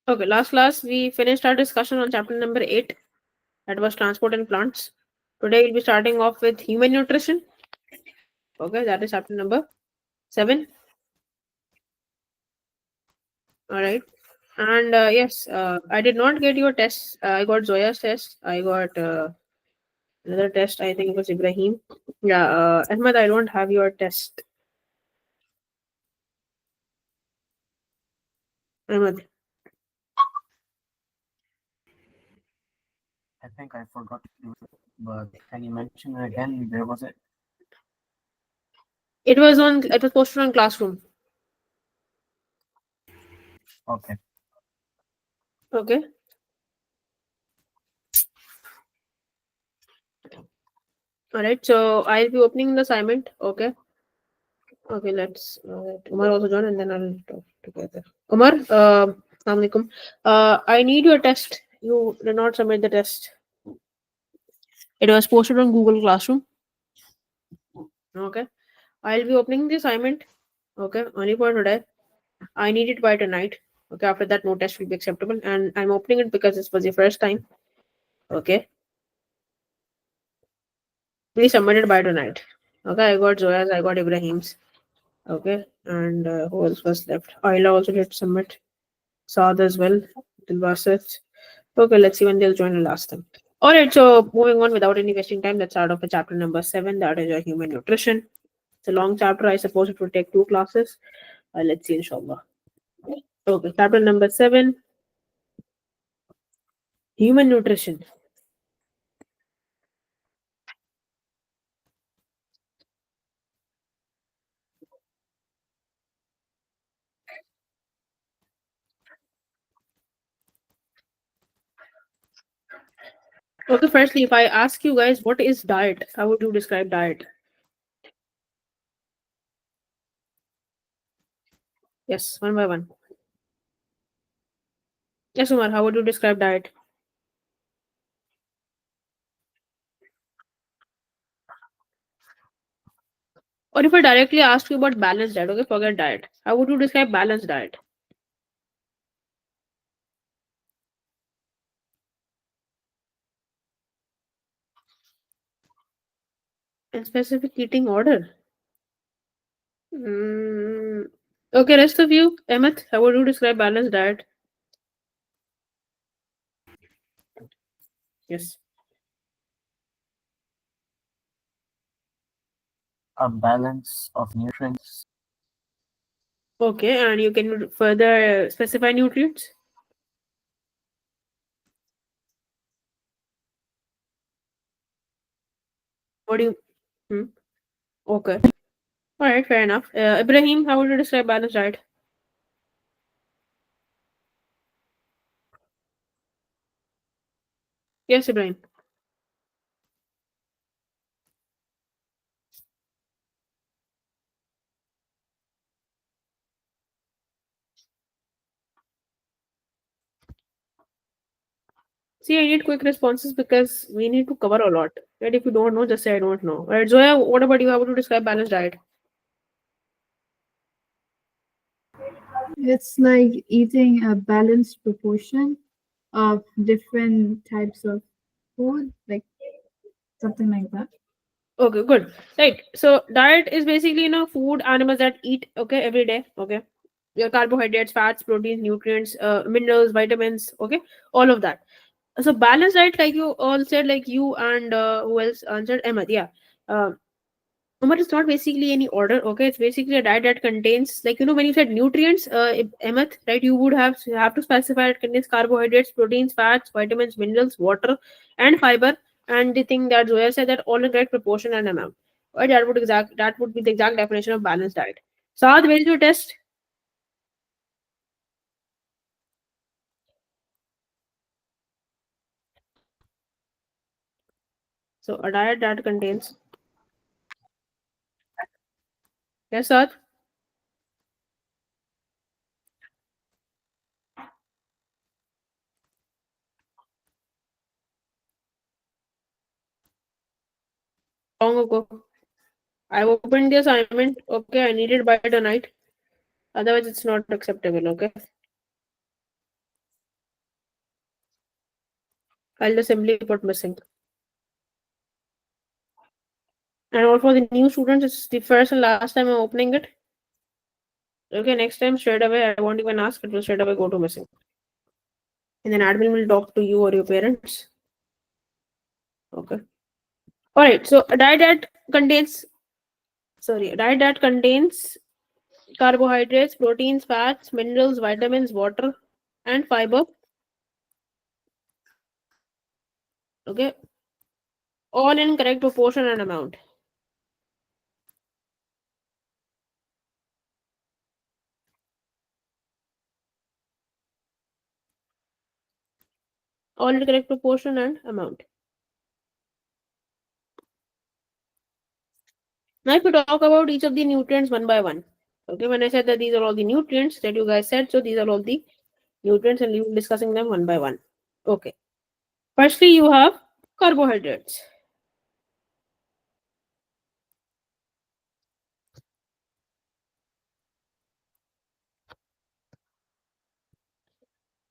Okay, last class we finished our discussion on chapter number 8. That was transport and plants. Today we'll be starting off with human nutrition. Okay, that is chapter number 7. Alright. And yes, I did not get your test. I got Zoya's test. I got another test. I think it was Ibrahim. Yeah, Ahmed, I don't have your test. Ahmed. I think I forgot to do it, but can you mention it again? Where was it? It was posted on Classroom. Okay. Okay. Alright, so I'll be opening the assignment. Okay. Okay, let's Umar also join and then I'll talk together. Umar, Assalamu alaikum. I need your test. You did not submit the test. It was posted on Google Classroom. Okay. I'll be opening the assignment. Okay, only for today. I need it by tonight. Okay, after that, no test will be acceptable. And I'm opening it because this was your first time. Okay. Please submit it by tonight. Okay, I got Zoya's, I got Ibrahim's. Okay, and who else was left? Ayla also did submit. Saad as well. Dilbasit. Okay, let's see when they'll join the last time. Alright, so moving on without any wasting time, let's start off with chapter number 7, that is your human nutrition. It's a long chapter, I suppose it will take 2 classes. Let's see, inshallah. Okay, chapter number 7, human nutrition. Okay, firstly, if I ask you guys what is diet, how would you describe diet? Yes, one by one. Yes, Umar, how would you describe diet? Or if I directly ask you about balanced diet, okay, forget diet. How would you describe balanced diet? And specific eating order? Mm, okay, rest of you, Emmett, how would you describe balanced diet? Yes. A balance of nutrients. Okay, and you can further specify nutrients? What do you? Hmm? Okay. All right, fair enough. Ibrahim, how would you describe balanced diet? Yes, Ibrahim. See, I need quick responses because we need to cover a lot. Right? If you don't know, just say I don't know. All right, Zoya, what about you? How would you describe balanced diet? It's like eating a balanced proportion of different types of food, like something like that. Okay, good. Right. So diet is basically food animals that eat every day. Okay. Your carbohydrates, fats, proteins, nutrients, minerals, vitamins. Okay, all of that. So balanced diet, like you all said, like you and who else answered? Ahmed. Yeah. Uh, but it's not basically any order. Okay, it's basically a diet that contains, like when you said nutrients, Ahmed, right? You would have to specify it contains carbohydrates, proteins, fats, vitamins, minerals, water, and fiber. And the thing that Zoya said, that all in correct proportion and amount. Right, that would be the exact definition of balanced diet. Saad, where is your test? So a diet that contains, yes, Saad, long ago. I opened the assignment. Okay, I need it by tonight. Otherwise, it's not acceptable. Okay. I'll just simply put missing. And all for the new students, it's the first and last time I'm opening it. Okay, next time straight away, I won't even ask, it will straight away go to missing. And then admin will talk to you or your parents. Okay. Alright, so a diet that contains carbohydrates, proteins, fats, minerals, vitamins, water, and fiber. Okay. All in correct proportion and amount. All in correct proportion and amount. Now, if we talk about each of the nutrients one by one. Okay, when I said that these are all the nutrients that you guys said, so these are all the nutrients and we will be discussing them one by one. Okay. Firstly, you have carbohydrates.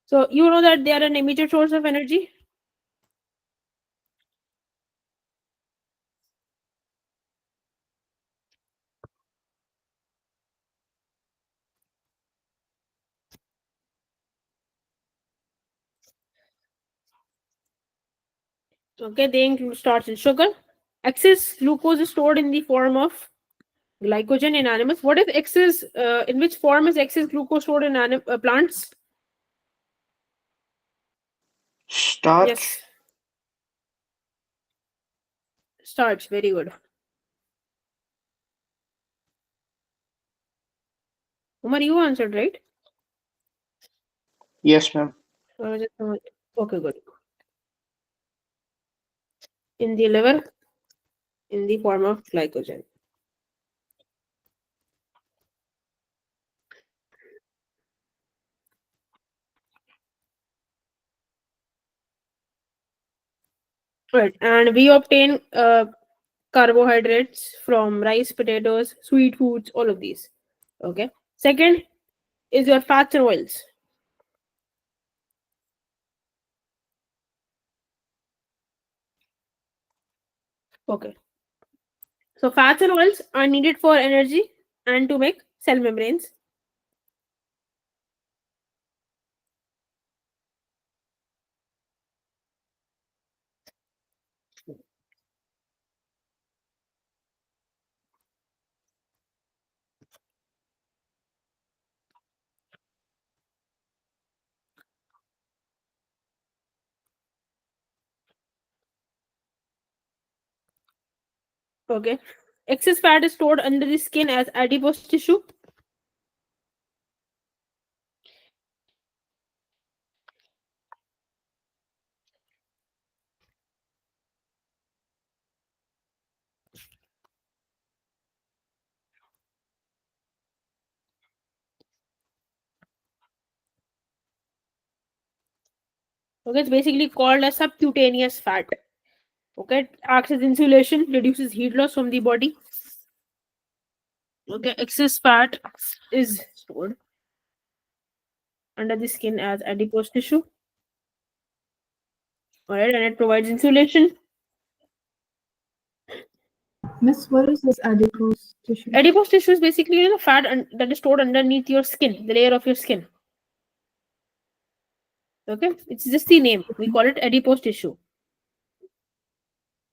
So you know that they are an immediate source of energy. Okay, they include starch and sugar. Excess glucose is stored in the form of glycogen in animals. What if excess? In which form is excess glucose stored in plants? Starch. Yes, starch. Very good. Umar, you answered right. Yes, ma'am. Okay, good. In the liver, in the form of glycogen. Right, and we obtain carbohydrates from rice, potatoes, sweet foods, all of these. Okay. Second is your fats and oils. Okay. So fats and oils are needed for energy and to make cell membranes. Okay. Excess fat is stored under the skin as adipose tissue. Okay, it's basically called as subcutaneous fat. Okay, it acts as insulation, reduces heat loss from the body. Okay, excess fat is stored under the skin as adipose tissue. Alright, and it provides insulation. Miss, what is this adipose tissue? Adipose tissue is basically fat that is stored underneath your skin, the layer of your skin. Okay, it's just the name. We call it adipose tissue.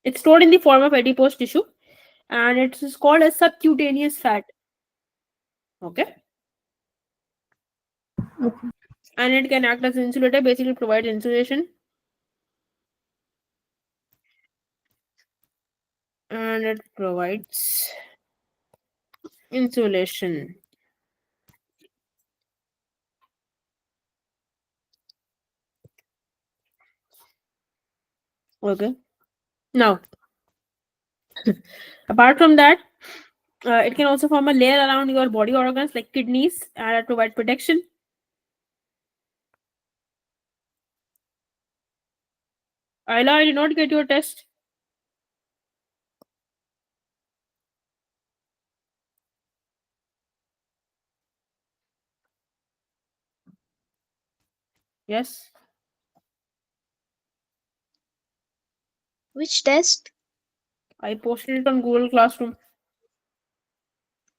It's stored in the form of adipose tissue, and it is called as subcutaneous fat. Okay. Okay. And it can act as an insulator, basically provides insulation. And it provides insulation. Okay. Now, apart from that, it can also form a layer around your body organs like kidneys and provide protection. Ayla, I did not get your test. Yes. Which test? I posted it on Google Classroom.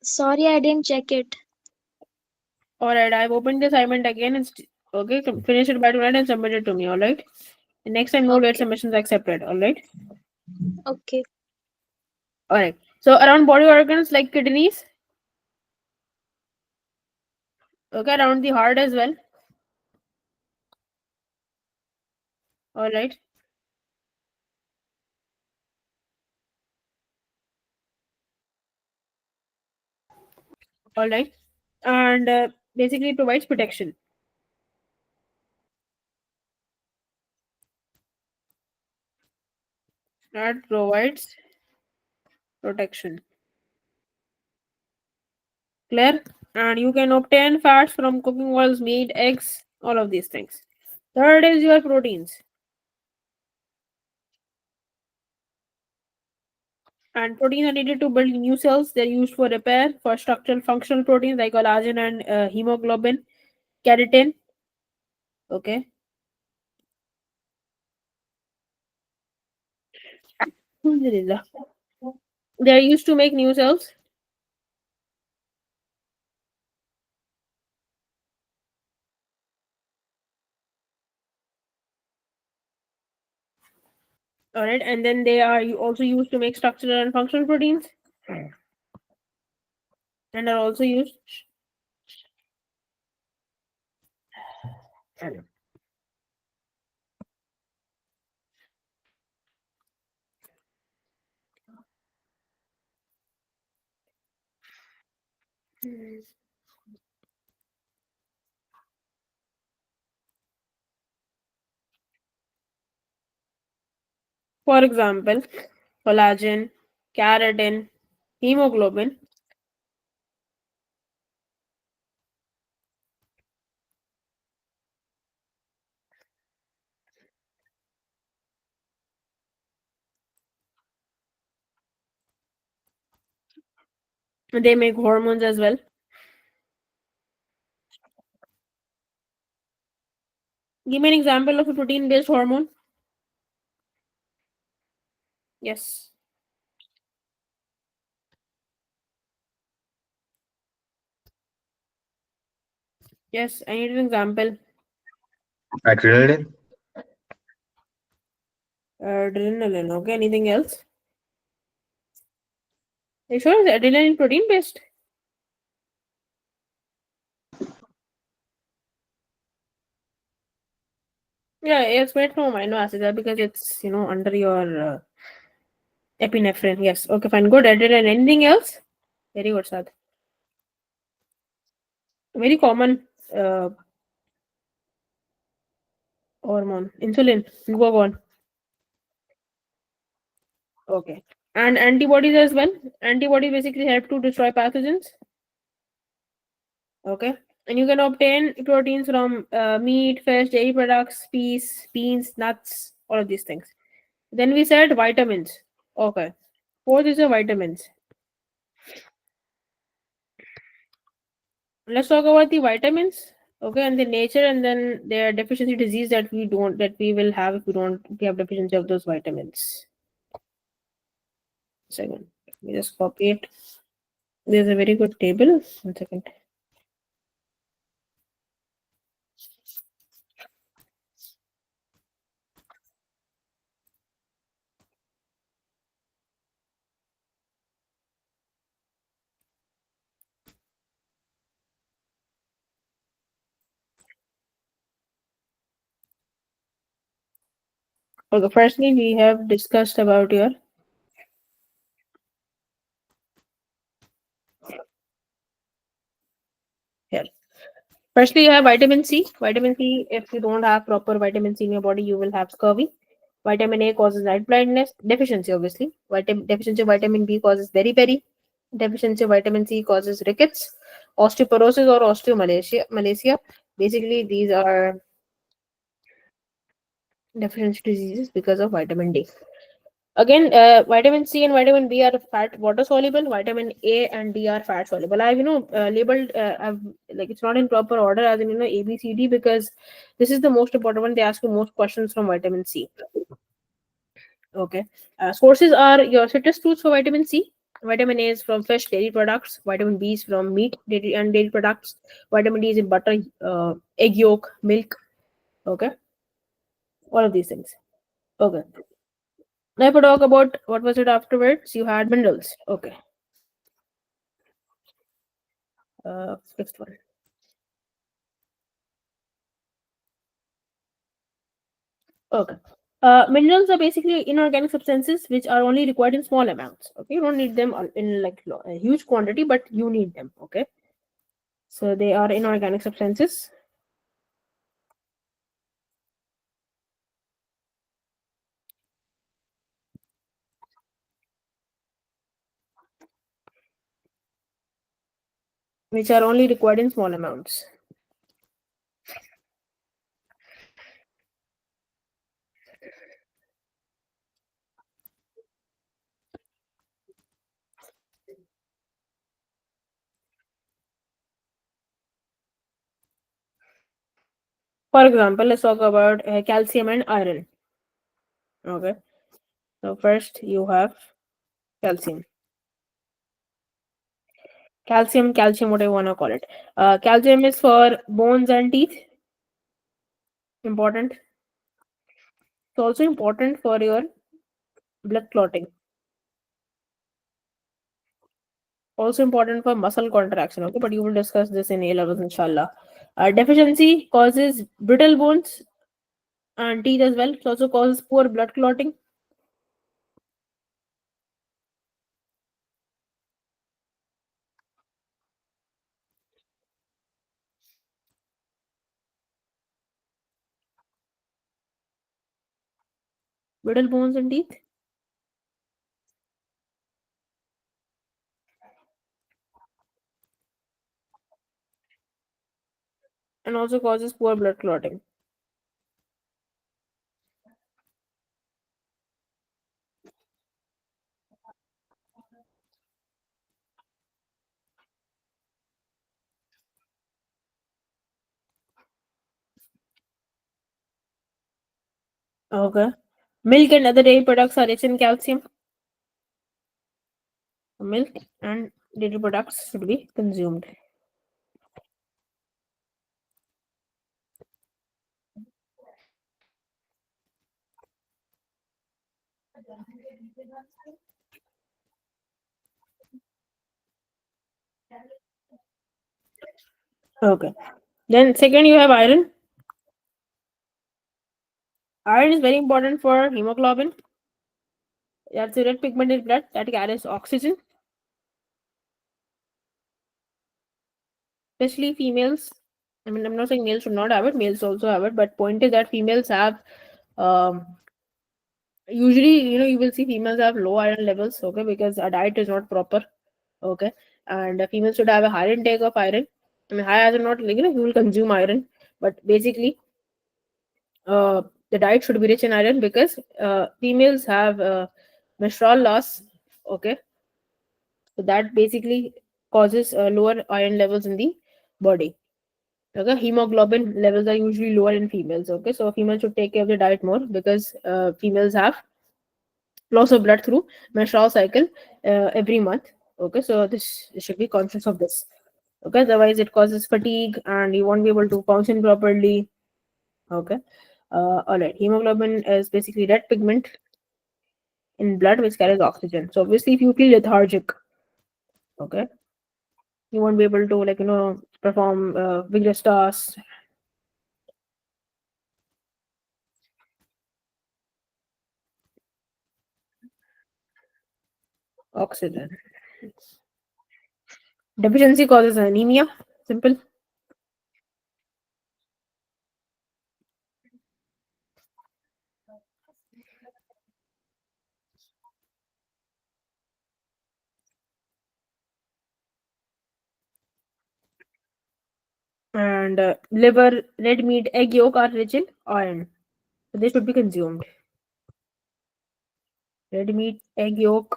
Sorry, I didn't check it. Alright, I've opened the assignment again. It's okay. Finish it by tonight and submit it to me. Alright. The next time, no late Okay. submissions accepted. Alright. Okay. Alright. So around body organs like kidneys. Okay, around the heart as well. Alright. Alright. And basically it provides protection. That provides protection. Clear? And you can obtain fats from cooking oils, meat, eggs, all of these things. Third is your proteins. And proteins are needed to build new cells. They're used for repair, for structural functional proteins like collagen and hemoglobin, keratin. Okay. Alhamdulillah. They are used to make new cells. Alright, and then they are also used to make structural and functional proteins. And are also used. For example, collagen, keratin, hemoglobin. They make hormones as well. Give me an example of a protein-based hormone. Yes. Yes, I need an example. Adrenaline? Adrenaline. Okay, anything else? Are you sure is adrenaline protein-based? Yeah, it's made from amino acids because it's, under your epinephrine. Yes. Okay, fine. Good. Adrenaline. Anything else? Very good, Sad. Very common hormone. Insulin. Go on. Okay. And antibodies as well. Antibodies basically help to destroy pathogens. Okay. And you can obtain proteins from meat, fish, dairy products, peas, beans, nuts, all of these things. Then we said vitamins. Okay. Fourth is the vitamins. Let's talk about the vitamins. Okay, and the nature and then their deficiency disease that we will have if we have deficiency of those vitamins. Second. Let me just copy it. There's a very good table. 1 second. Okay, firstly, we have discussed about your here. Firstly, you have vitamin C. Vitamin C, if you don't have proper vitamin C in your body, you will have scurvy. Vitamin A causes night blindness. Deficiency, obviously. Deficiency of vitamin B causes beriberi. Deficiency of vitamin C causes rickets, osteoporosis, or osteomalacia. Basically, these are deficiency diseases because of vitamin D. Again, vitamin C and vitamin B are fat water soluble. Vitamin A and D are fat soluble. I've labeled. I've like it's not in proper order as in A B C D because this is the most important one. They ask you most questions from vitamin C. Okay. Sources are your citrus fruits for vitamin C, vitamin A is from fish, dairy products, vitamin B is from meat, dairy and dairy products, vitamin D is in butter, egg yolk, milk. Okay. All of these things. Okay. Now, if I talk about what was it afterwards, you had minerals. Okay. Fifth one. Okay. Minerals are basically inorganic substances which are only required in small amounts. Okay, you don't need them in like a huge quantity, but you need them. Okay, so they are inorganic substances. Which are only required in small amounts. For example, let's talk about calcium and iron. Okay, so first you have calcium. Calcium, whatever you want to call it. Calcium is for bones and teeth. Important. It's also important for your blood clotting. Also important for muscle contraction. Okay, but you will discuss this in A levels, inshallah. Deficiency causes brittle bones and teeth as well. It also causes poor blood clotting. Brittle bones and teeth. And also causes poor blood clotting. Okay. Milk and other dairy products are rich in calcium. Milk and dairy products should be consumed. Okay. Then second you have iron. Iron is very important for hemoglobin. That's a red pigment in blood that carries oxygen. Especially females. I mean, I'm not saying males should not have it. Males also have it. But point is that females have usually, you will see females have low iron levels. Okay, because our diet is not proper. Okay, and females should have a higher intake of iron. I mean, high iron not like you will consume iron, but basically, the diet should be rich in iron because females have menstrual loss. Okay, so that basically causes lower iron levels in the body. Okay, hemoglobin levels are usually lower in females. Okay, so females should take care of the diet more because females have loss of blood through menstrual cycle every month. Okay, so this you should be conscious of this. Okay, otherwise it causes fatigue and you won't be able to function properly. Okay, all right. Hemoglobin is basically red pigment in blood which carries oxygen. So obviously, if you feel lethargic, okay, you won't be able to perform vigorous tasks. Oxygen. Deficiency causes anemia. Simple. And liver, red meat, egg yolk are rich in iron. So they should be consumed. Red meat, egg yolk,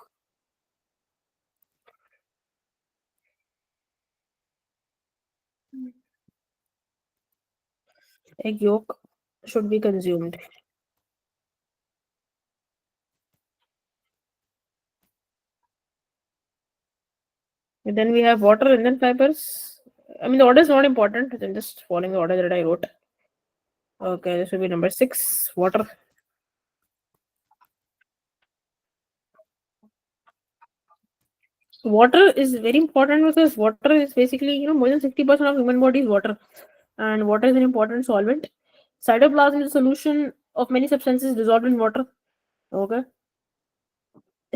egg yolk should be consumed. And then we have water and then fibers. I mean, the order is not important. I'm just following the order that I wrote. Okay, this will be number 6, water. Water is very important because water is basically, more than 60% of human body is water. And water is an important solvent. Cytoplasm is a solution of many substances dissolved in water. Okay.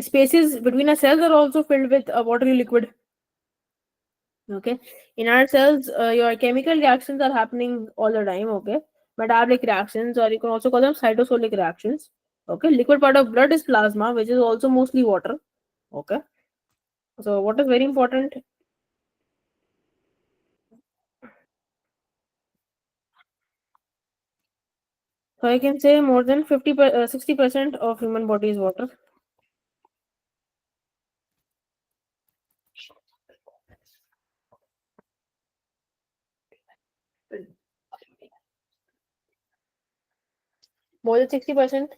Spaces between our cells are also filled with a watery liquid. Okay. In our cells, your chemical reactions are happening all the time. Okay. Metabolic reactions, or you can also call them cytosolic reactions. Okay. Liquid part of blood is plasma, which is also mostly water. Okay. So what is very important? So I can say more than 60% of human body is water. More than 60%.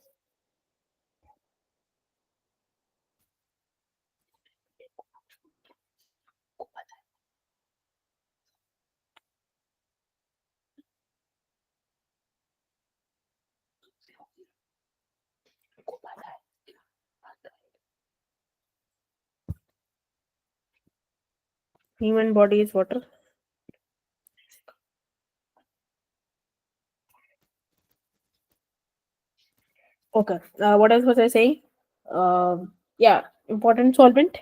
Human body is water. Okay. What else was I saying? Yeah, important solvent.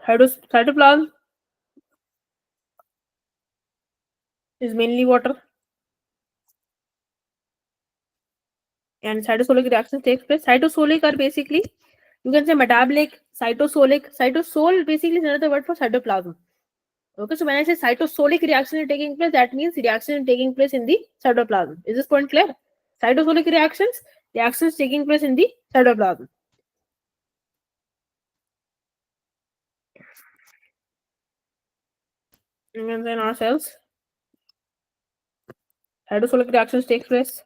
Cytoplasm is mainly water, and cytosolic reactions takes place. Cytosolic are basically, you can say metabolic, cytosolic. Cytosol basically is another word for cytoplasm. Okay, so when I say cytosolic reaction is taking place, that means reaction is taking place in the cytoplasm. Is this point clear? Cytosolic reactions taking place in the cytoplasm. And then our cells, cytosolic reactions take place.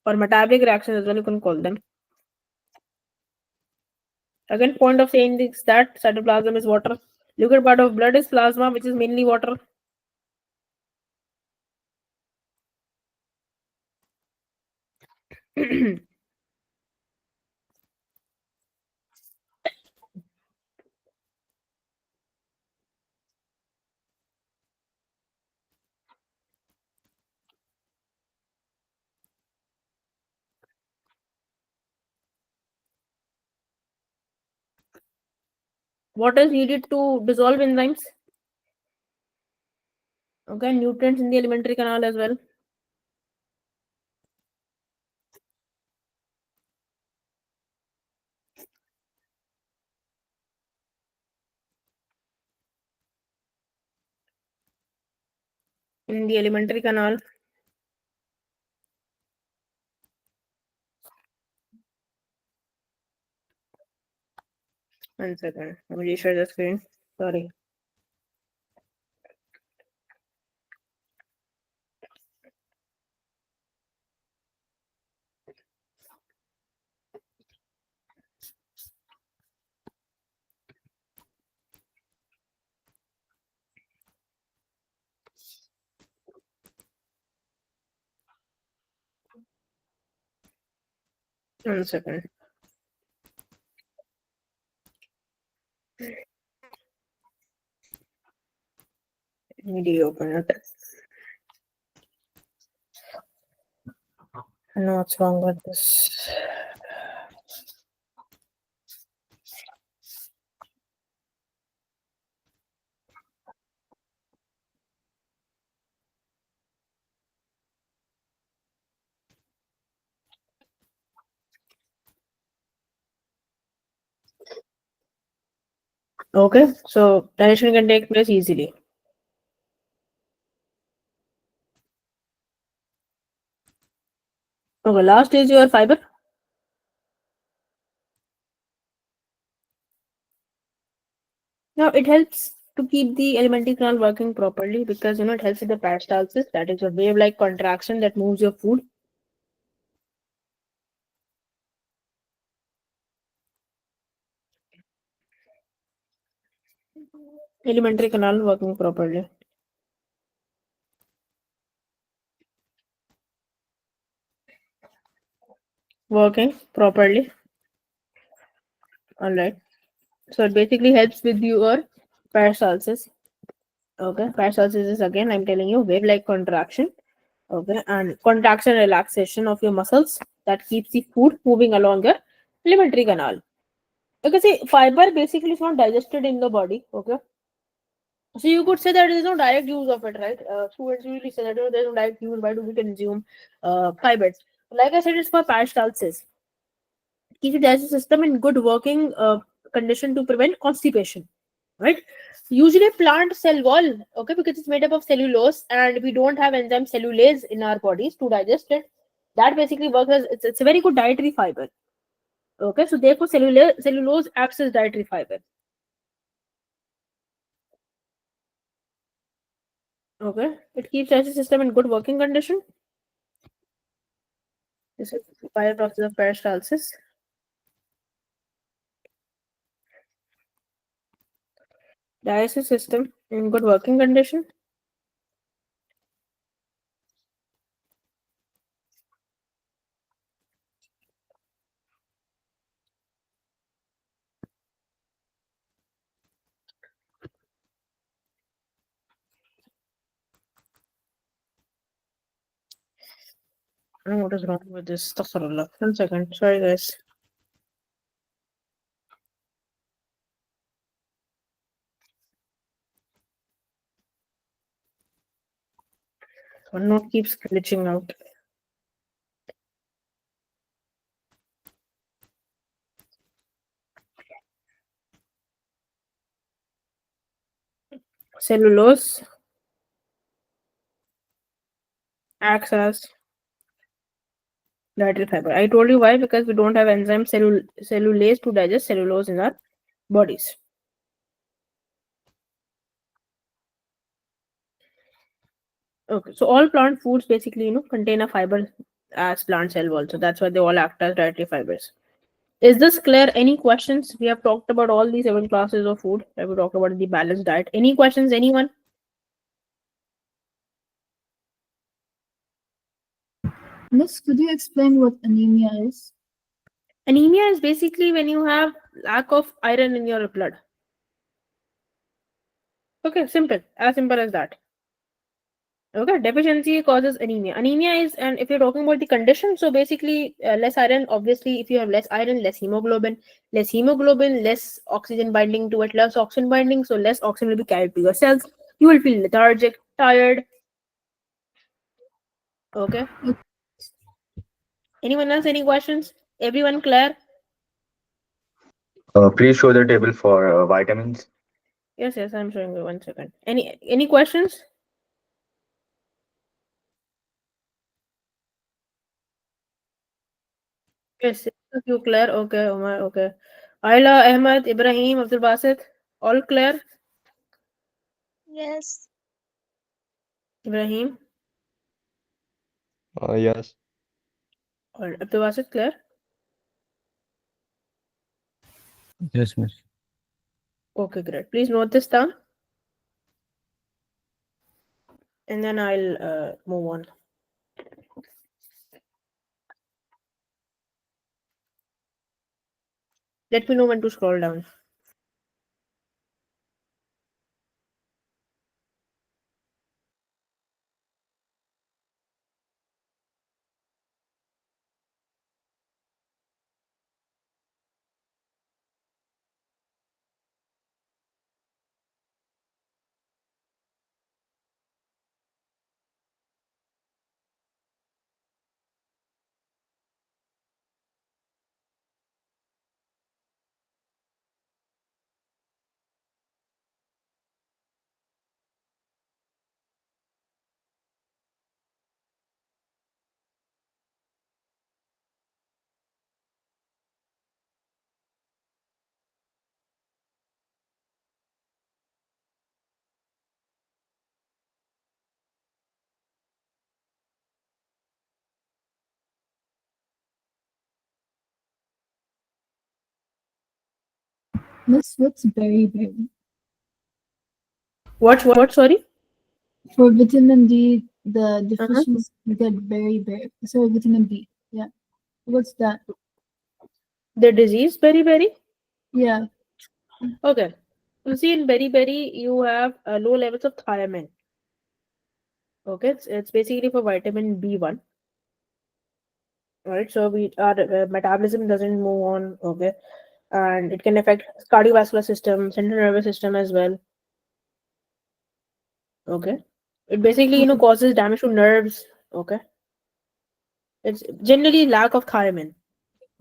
Or metabolic reactions as well, you can call them. Again, point of saying this that cytoplasm is water. Liquid part of blood is plasma, which is mainly water. What is needed to dissolve enzymes? Okay, nutrients in the alimentary canal as well. In the alimentary canal. One second. Let me share the screen. Sorry. One second. Let me open it. I know what's wrong with this. Okay, so digestion can take place easily. Okay, last is your fiber. Now it helps to keep the alimentary canal working properly because it helps with the peristalsis, that is a wave-like contraction that moves your food. Alimentary canal working properly. Working properly. Alright. So it basically helps with your peristalsis. Okay, peristalsis is again I'm telling you wave-like contraction. Okay, and contraction relaxation of your muscles that keeps the food moving along your alimentary canal. Okay, see, fiber basically is not digested in the body. Okay, so you could say that there is no direct use of it, right? Students usually say that there is no direct use. Why do we consume fibers? Like I said, it's for peristalsis. Keep the digestive system in good working condition to prevent constipation, right? Usually plant cell wall, okay, because it's made up of cellulose and we don't have enzyme cellulase in our bodies to digest it. That basically works as it's a very good dietary fiber. Okay, so therefore cellulose acts as dietary fiber. Okay, it keeps digestive system in good working condition. This is the fire process of peristalsis. Digestive system in good working condition. I don't know what is wrong with this. Astaghfirullah. 1 second. Sorry, guys. One note keeps glitching out. Cellulose acts as dietary fiber. I told you why, because we don't have enzyme cellulase to digest cellulose in our bodies. Okay, so all plant foods basically contain a fiber as plant cell wall, so that's why they all act as dietary fibers. Is this clear? Any questions? We have talked about all these 7 classes of food. We talked about the balanced diet. Any questions? Anyone? Miss, could you explain what anemia is? Anemia is basically when you have lack of iron in your blood. Okay, simple. As simple as that. Okay, deficiency causes anemia. Anemia is, and if you're talking about the condition, so basically less iron. Obviously, if you have less iron, less hemoglobin, less oxygen binding to it, less oxygen binding, so less oxygen will be carried to your cells. You will feel lethargic, tired. Okay. Anyone else? Any questions? Everyone clear? Please show the table for vitamins. Yes, I'm showing you 1 second. Any questions? Yes, you clear? Okay, Omar. Okay. Ayla, Ahmed, Ibrahim, Abdul Basit, all clear? Yes. Ibrahim, Yes. or Abdul Basit, clear? Yes, miss. Okay, great. Please note this down. And then I'll move on. Let me know when to scroll down. Miss, what's berry? What? Sorry. For vitamin D, the Uh-huh. deficiency you get berry. Sorry, vitamin D. Yeah. What's that? The disease beriberi. Yeah. Okay. You see, in beriberi, you have low levels of thiamine. Okay, it's basically for vitamin B1. Right, so we our metabolism doesn't move on. Okay, and it can affect cardiovascular system, central nervous system as well. Okay, it basically Okay. causes damage to nerves. Okay, it's generally lack of thiamine.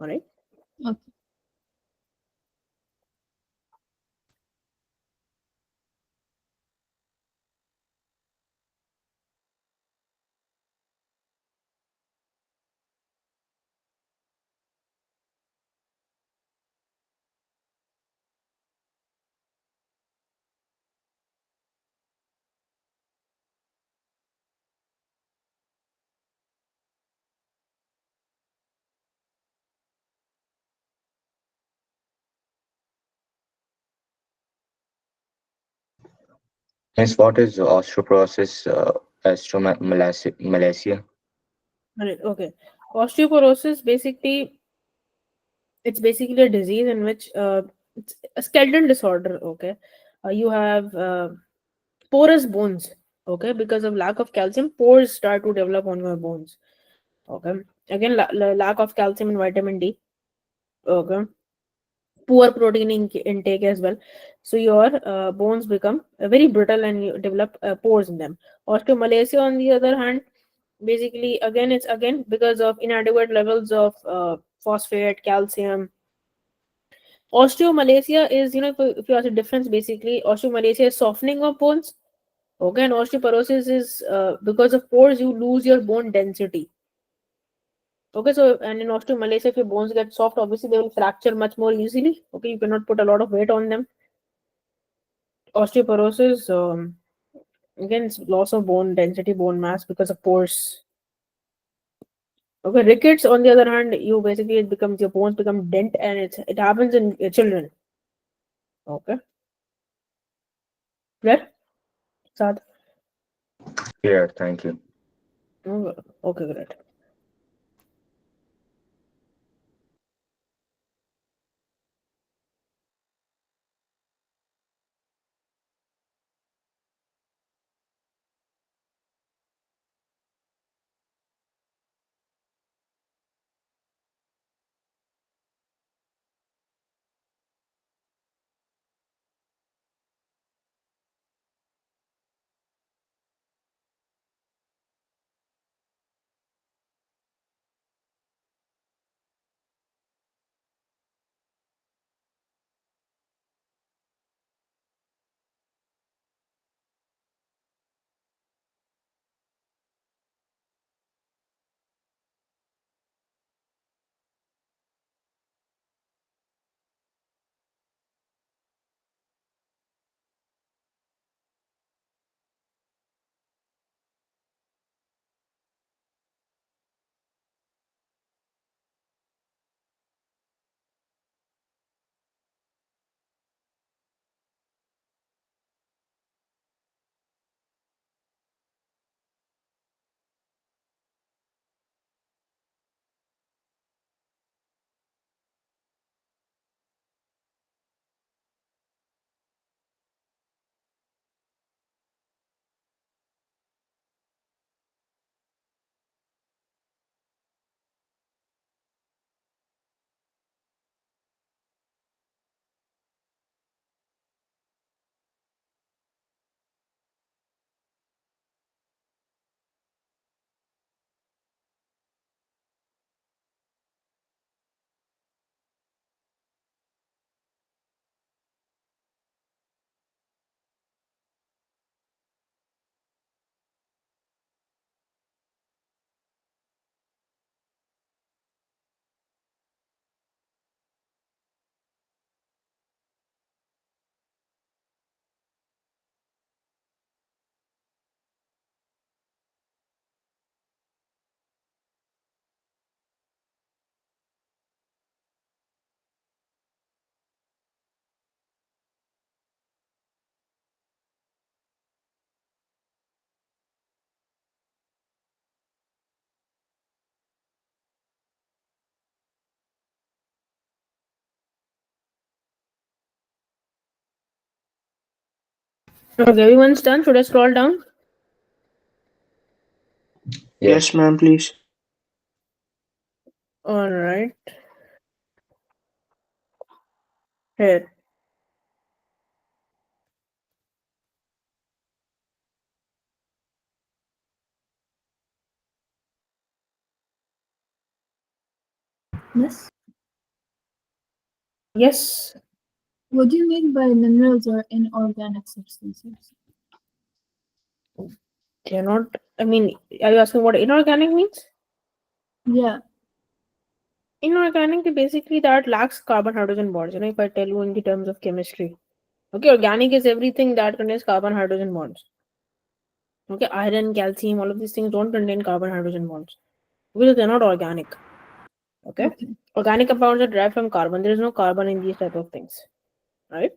All right. Okay. Hence, what is osteoporosis, osteomalacia? All right. Okay, osteoporosis basically it's basically a disease in which it's a skeletal disorder. Okay, you have porous bones. Okay, because of lack of calcium, pores start to develop on your bones. Okay, again, lack of calcium and vitamin D. Okay, poor protein intake as well. So your bones become very brittle and you develop pores in them. Osteomalacia, on the other hand, basically again it's again because of inadequate levels of phosphate, calcium. Osteomalacia is, if you ask the difference, basically osteomalacia is softening of bones. Okay, and osteoporosis is because of pores you lose your bone density. Okay, so and in osteomalacia, if your bones get soft, obviously they will fracture much more easily. Okay, you cannot put a lot of weight on them. Osteoporosis, again, it's loss of bone density, bone mass because of pores. Okay, rickets, on the other hand, you basically it becomes your bones become dent, and it happens in children. Okay, right? Sad. Clear, thank you. Okay, great. Okay, everyone's done. Should I scroll down? Yes, ma'am, please. All right. Here. Yes. Yes. What do you mean by minerals or inorganic substances? They're not. I mean, are you asking what inorganic means? Yeah. Inorganic is basically that lacks carbon hydrogen bonds. If I tell you in the terms of chemistry. Okay, organic is everything that contains carbon hydrogen bonds. Okay, iron, calcium, all of these things don't contain carbon hydrogen bonds because they're not organic. Okay, Okay. organic compounds are derived from carbon. There is no carbon in these type of things, right?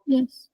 Yes.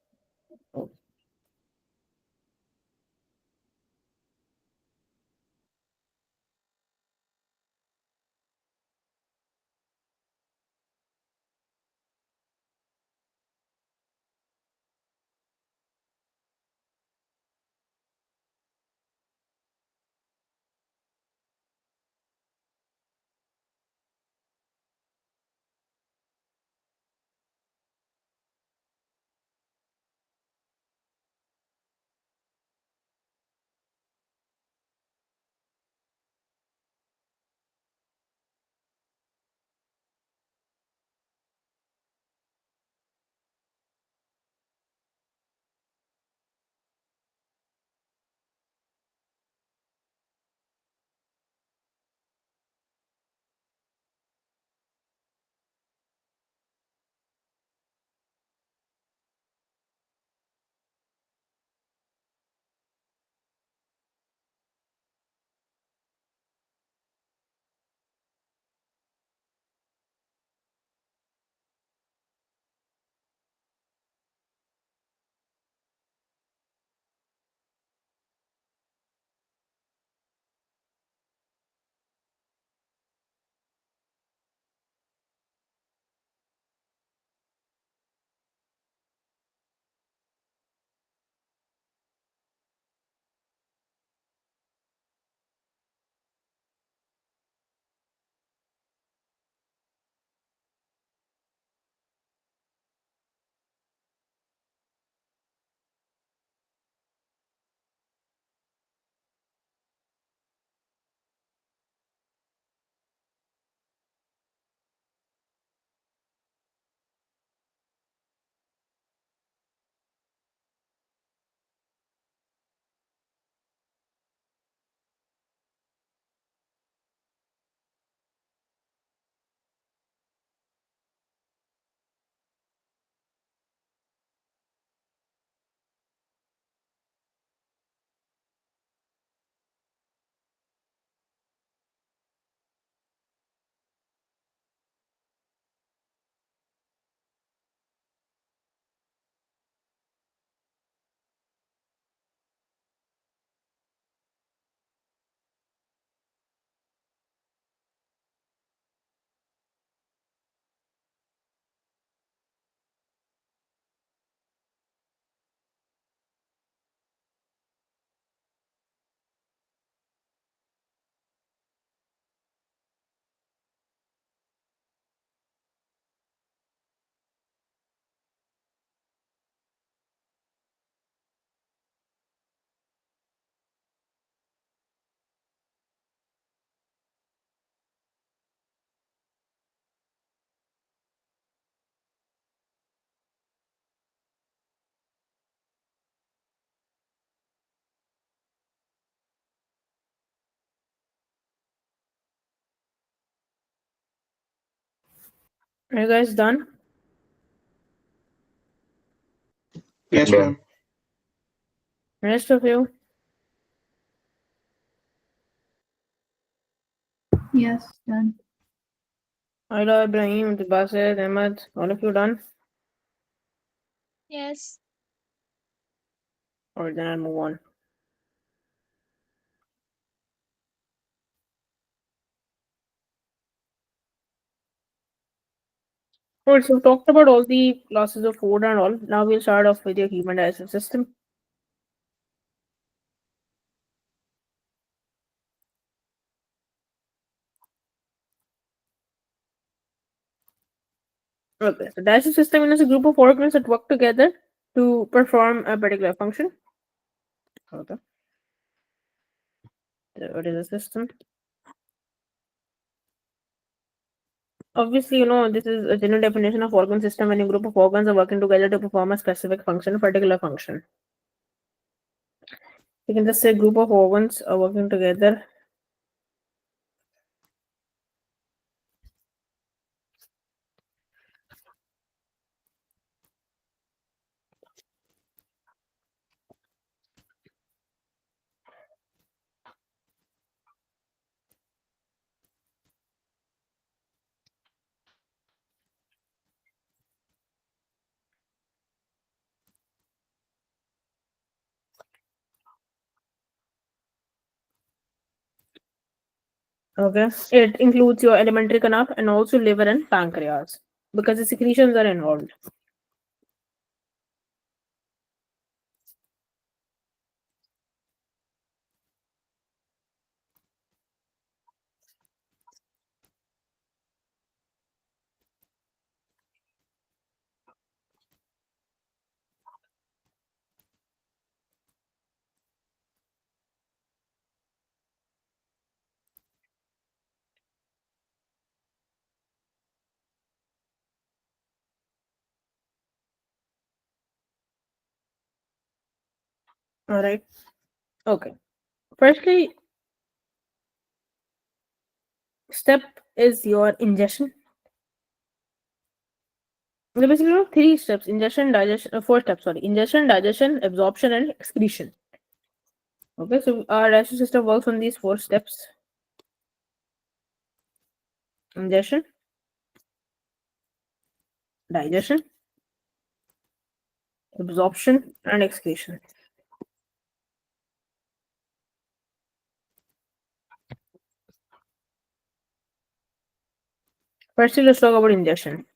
Are you guys done? Yes, Yeah. ma'am. Rest of you? Yes. Done. Ayla, Ibrahim, Basit, Ahmed, all of you done? Yes. Or then I'll move on. Alright, so we've talked about all the classes of food and all. Now we'll start off with your human digestive system. Okay, so digestive system is a group of organs that work together to perform a particular function. Okay, so what is a system? Obviously, this is a general definition of organ system when a group of organs are working together to perform a specific function, a particular function. You can just say group of organs are working together. Okay, it includes your alimentary canal and also liver and pancreas because the secretions are involved. All right. Okay. Firstly, step is your ingestion. There are basically three steps: ingestion, digestion, four steps. Sorry, ingestion, digestion, absorption, and excretion. Okay, so our digestive system works on these four steps: ingestion, digestion, absorption, and excretion. Firstly, let's talk about ingestion.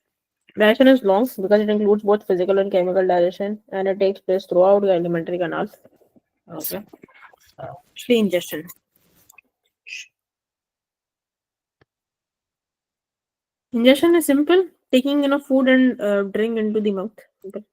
Digestion is long because it includes both physical and chemical digestion, and it takes place throughout the alimentary canal. Okay. Actually, ingestion. Ingestion is simple, taking food and drink into the mouth. Simple.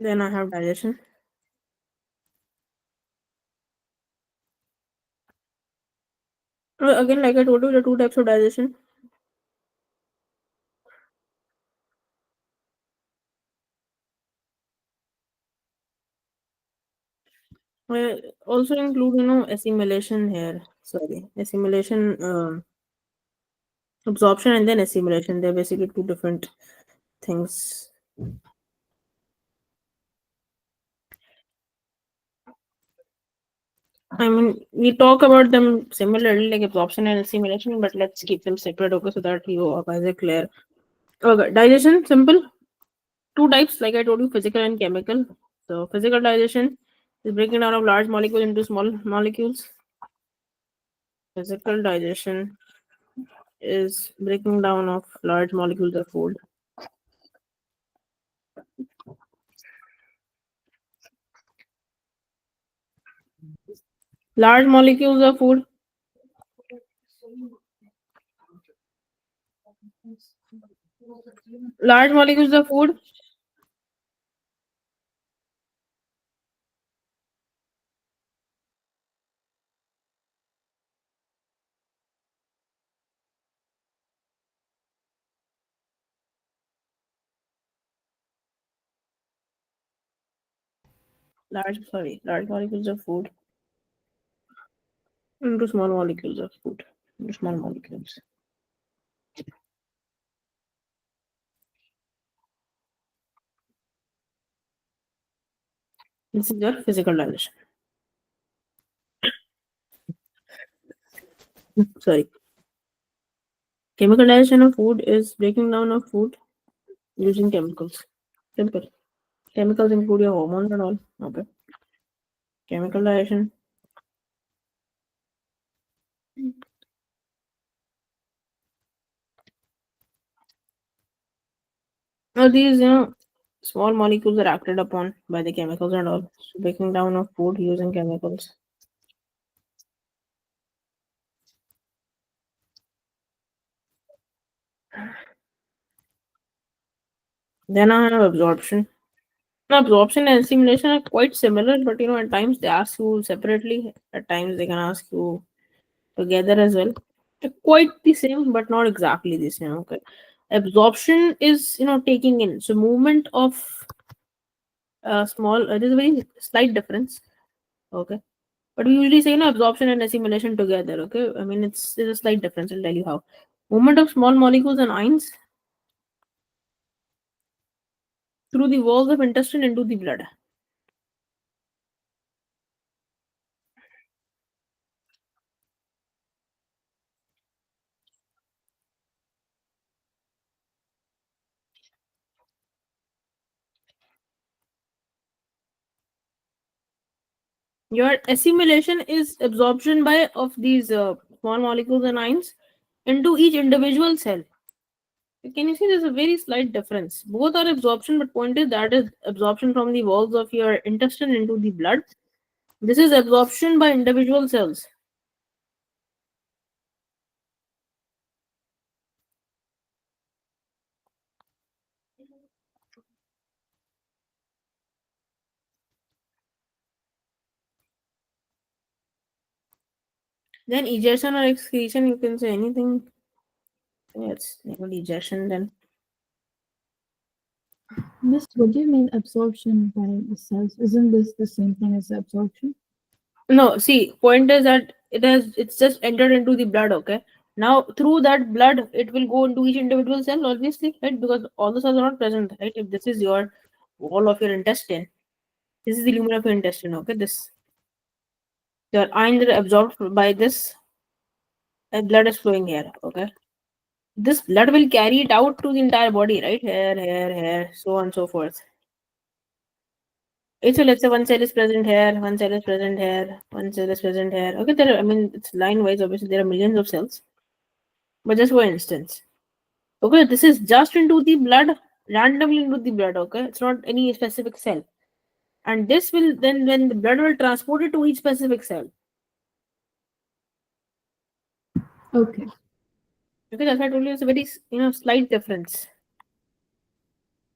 Then I have digestion. Again, like I told you, there are two types of digestion. Also include, assimilation here. Sorry, assimilation, absorption, and then assimilation. They're basically two different things. I mean, we talk about them similarly, like absorption and assimilation, but let's keep them separate, okay, so that you guys are clear. Okay, digestion, simple. Two types, like I told you, physical and chemical. So, physical digestion is breaking down of large molecules into small molecules. Physical digestion is breaking down of large molecules of food. Large molecules of food. Large molecules of food. Large molecules of food into small molecules of food. Into small molecules. This is your physical digestion. Sorry. Chemical digestion of food is breaking down of food using chemicals. Simple. Chemicals include your hormones and all. Okay. Chemical digestion. Now these, small molecules are acted upon by the chemicals and all. So breaking down of food using chemicals. Then I have absorption. Now absorption and assimilation are quite similar, but at times they ask you separately. At times they can ask you together as well. They're quite the same, but not exactly the same. Okay. Absorption is taking in. So movement of small. There's a very slight difference. Okay. But we usually say absorption and assimilation together. Okay. I mean there's a slight difference. I'll tell you how. Movement of small molecules and ions through the walls of intestine into the blood. Your assimilation is absorption by of these small molecules and ions into each individual cell. Can you see there's a very slight difference? Both are absorption, but point is that is absorption from the walls of your intestine into the blood. This is absorption by individual cells. Then egestion or excretion, you can say anything. Yes, egestion then. Miss, what do you mean absorption by the cells? Isn't this the same thing as absorption? No, see, point is that it's just entered into the blood, okay? Now through that blood it will go into each individual cell, obviously, right? Because all the cells are not present, right? If this is your wall of your intestine, this is the lumen of your intestine, okay? This your ions are absorbed by this and blood is flowing here, okay? This blood will carry it out to the entire body, right? Here, so on and so forth. Okay, so let's say one cell is present here, one cell is present here, one cell is present here. Okay, it's line wise, obviously there are millions of cells. But just for instance, okay, this is just into the blood, randomly into the blood, okay? It's not any specific cell. And this will then, when the blood will transport it to each specific cell. Okay. Okay, that's why I told you it's a very, slight difference.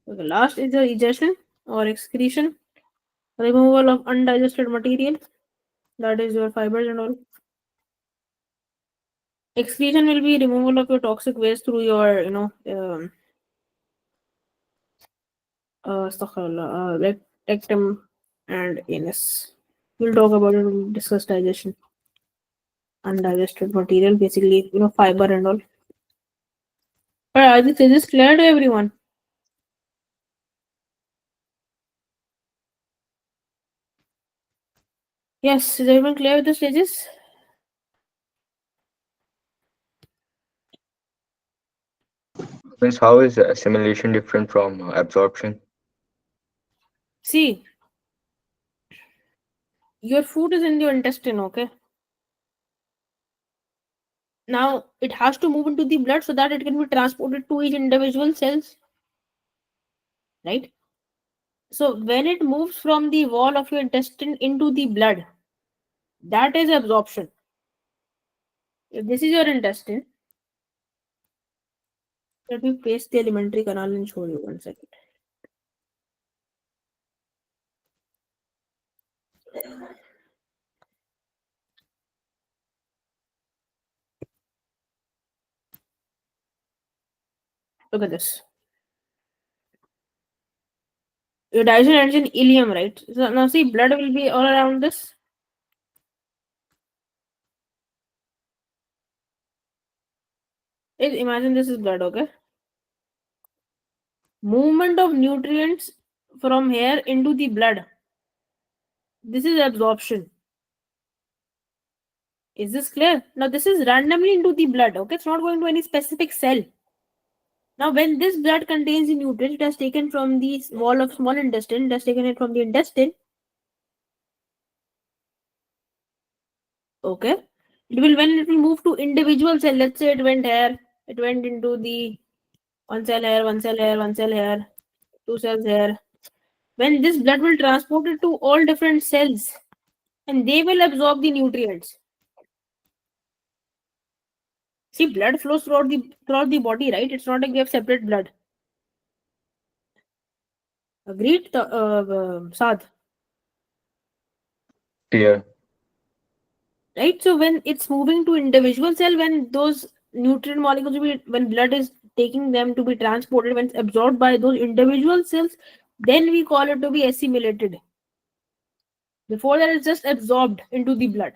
Okay, last is the egestion or excretion, removal of undigested material, that is your fibers and all. Excretion will be removal of your toxic waste through your, rectum and anus. We'll talk about it when we discuss digestion. Undigested material, basically, fiber and all. But is this clear to everyone? Yes, is everyone clear with the stages? Means how is assimilation different from absorption? See, your food is in your intestine, okay? Now it has to move into the blood so that it can be transported to each individual cells, right? So when it moves from the wall of your intestine into the blood, that is absorption. If this is your intestine, let me paste the alimentary canal and show you 1 second. Look at this. Your digestion ends in ileum, right? So now see, blood will be all around this. Imagine this is blood, okay? Movement of nutrients from here into the blood. This is absorption. Is this clear? Now this is randomly into the blood, okay? It's not going to any specific cell. Now when this blood contains the nutrient, it has taken from the wall of small intestine, it has taken it from the intestine. Okay. When it will move to individual cell, let's say it went here, it went into the one cell here, one cell here, one cell here, two cells here. When this blood will transport it to all different cells and they will absorb the nutrients. See, blood flows throughout the body, right? It's not like we have separate blood. Agreed, Saad? Clear. Right? So when it's moving to individual cell, when those nutrient molecules when blood is taking them to be transported, when it's absorbed by those individual cells, then we call it to be assimilated. Before that, it's just absorbed into the blood.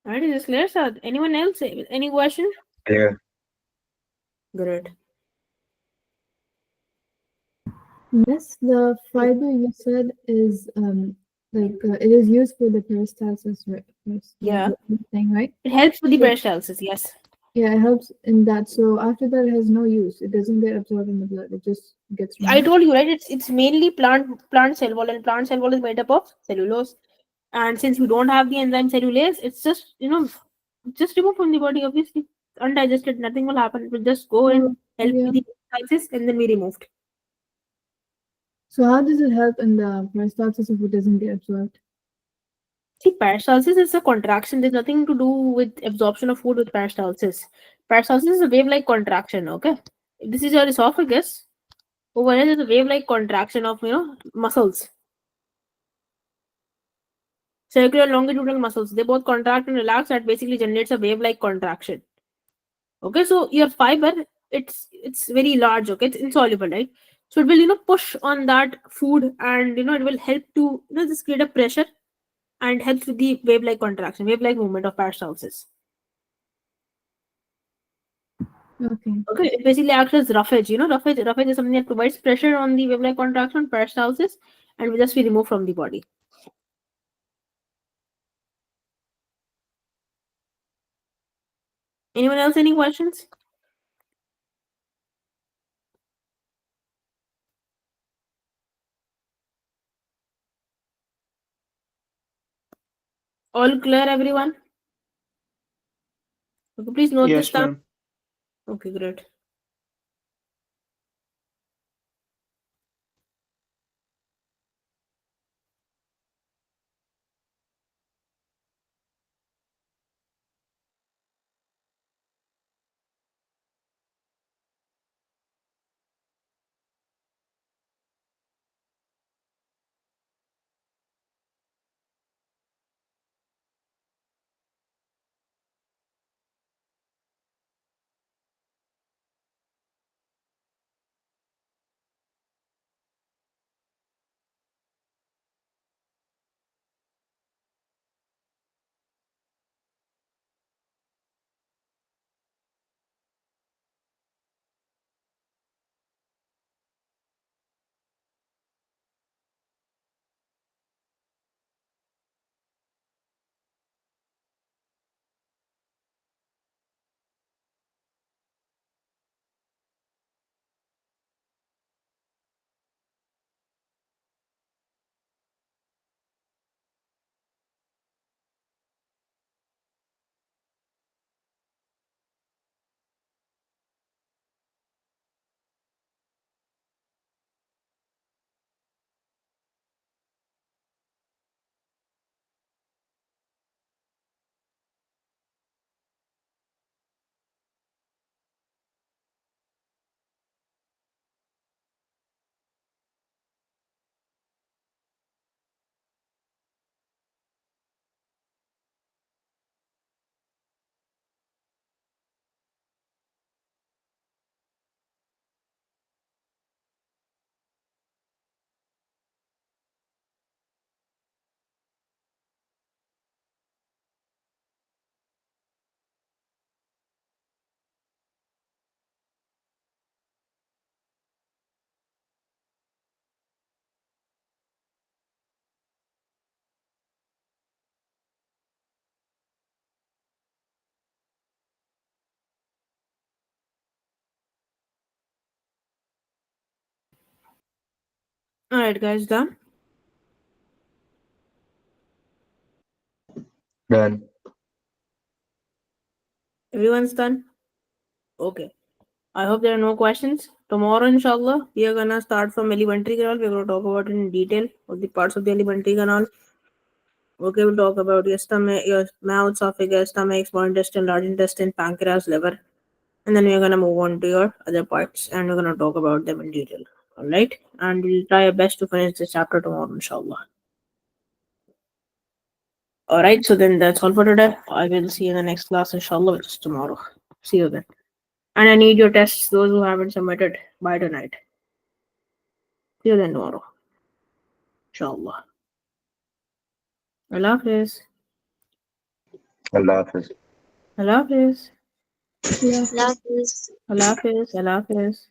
Alright, is this clear, Saad? Anyone else? Any question? Clear. Great. Yes, the fiber you said is it is used for the peristalsis, right? Yeah. Thing, right? It helps with the Yeah. peristalsis, yes. Yeah, it helps in that. So after that, it has no use. It doesn't get absorbed in the blood. It just gets I removed. told you, right? It's mainly plant cell wall, and plant cell wall is made up of cellulose. And since we don't have the enzyme cellulase, it's just just removed from the body. Obviously, undigested, nothing will happen. It will just go and help yeah. with the peristalsis, and then we removed. So how does it help in the peristalsis if it doesn't get absorbed? See, peristalsis is a contraction. There's nothing to do with absorption of food with peristalsis. Peristalsis is a wave-like contraction. Okay, if this is your esophagus, over here is a wave-like contraction of muscles. Circular longitudinal muscles, they both contract and relax. That basically generates a wave-like contraction. Okay, so your fiber, it's very large. Okay, it's insoluble, right? So it will push on that food, and it will help to just create a pressure and helps with the wave-like contraction, wave-like movement of peristalsis. Okay. Okay, it basically acts as roughage. Roughage is something that provides pressure on the wave-like contraction, peristalsis, and will just be removed from the body. Anyone else? Any questions? All clear, everyone? Okay, please note this Yes, down. ma'am. Okay, great. All right, guys, done. Done. Everyone's done. Okay. I hope there are no questions. Tomorrow, inshallah, we are gonna start from elementary canal. We're gonna talk about in detail of the parts of the elementary canal. Okay, we'll talk about your stomach, your mouth, esophagus, stomach, small intestine, large intestine, pancreas, liver, and then we're gonna move on to your other parts, and we're gonna talk about them in detail. All right, and we'll try our best to finish this chapter tomorrow, inshallah. All right, so then that's all for today. I will see you in the next class, inshallah, which is tomorrow. See you then. And I need your tests, those who haven't submitted by tonight. See you then tomorrow. Inshallah. Allah Hafiz. Allah Hafiz. Allah Hafiz. Love is Allah Hafiz. Allah Hafiz.